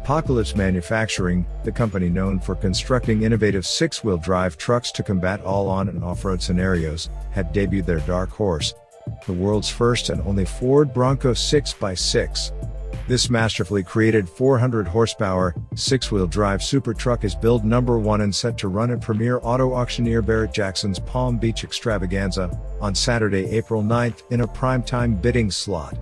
Apocalypse Manufacturing, the company known for constructing innovative six-wheel drive trucks to combat all on- and off-road scenarios, had debuted their dark horse, the world's first and only Ford Bronco 6x6. This masterfully created 400 horsepower, six-wheel drive super truck is build number 1 and set to run at premier auto-auctioneer Barrett-Jackson's Palm Beach extravaganza on Saturday, April 9th in a primetime bidding slot.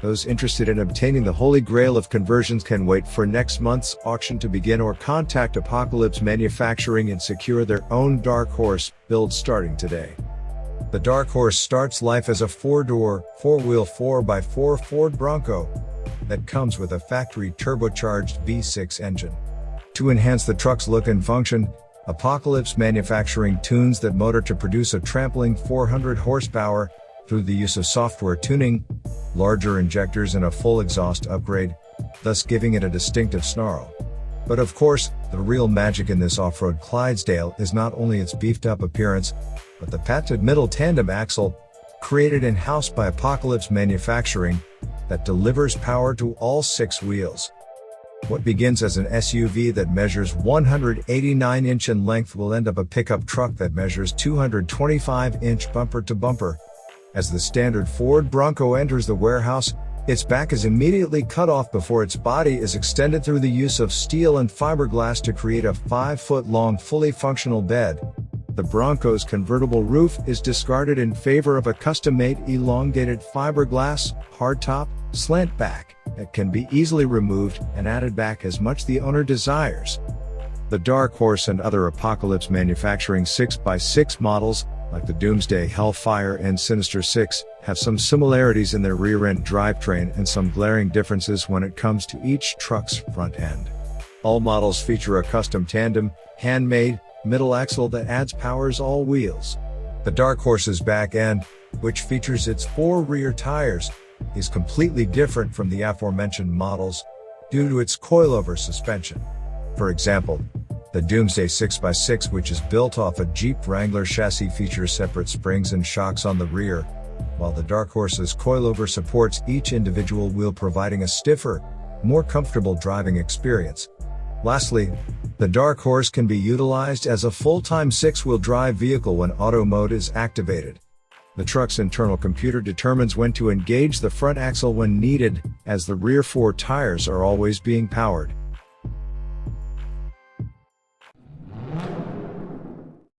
Those interested in obtaining the Holy Grail of conversions can wait for next month's auction to begin or contact Apocalypse Manufacturing and secure their own dark horse build starting today. The dark horse starts life as a 4-door, 4-wheel 4x4 Ford Bronco that comes with a factory turbocharged V6 engine. To enhance the truck's look and function, Apocalypse Manufacturing tunes that motor to produce a trampling 400 horsepower through the use of software tuning, larger injectors and a full exhaust upgrade, thus giving it a distinctive snarl. But of course, the real magic in this off-road Clydesdale is not only its beefed-up appearance, but the patented middle tandem axle, created in-house by Apocalypse Manufacturing, that delivers power to all 6 wheels. What begins as an SUV that measures 189 inch in length will end up a pickup truck that measures 225 inch bumper to bumper. As the standard Ford Bronco enters the warehouse, its back is immediately cut off before its body is extended through the use of steel and fiberglass to create a 5-foot-long fully functional bed. The Bronco's convertible roof is discarded in favor of a custom-made elongated fiberglass, hardtop, slant back that can be easily removed and added back as much the owner desires. The Dark Horse and other Apocalypse Manufacturing 6x6 models, like the Doomsday Hellfire and Sinister 6, have some similarities in their rear-end drivetrain and some glaring differences when it comes to each truck's front end. All models feature a custom tandem, handmade, middle axle that adds powers all wheels. The Dark Horse's back end, which features its 4 rear tires, is completely different from the aforementioned models due to its coilover suspension. For example, the Doomsday 6x6, which is built off a Jeep Wrangler chassis, features separate springs and shocks on the rear, while the Dark Horse's coilover supports each individual wheel, providing a stiffer, more comfortable driving experience. Lastly, the Dark Horse can be utilized as a full-time 6-wheel drive vehicle when auto mode is activated. The truck's internal computer determines when to engage the front axle when needed, as the rear 4 tires are always being powered.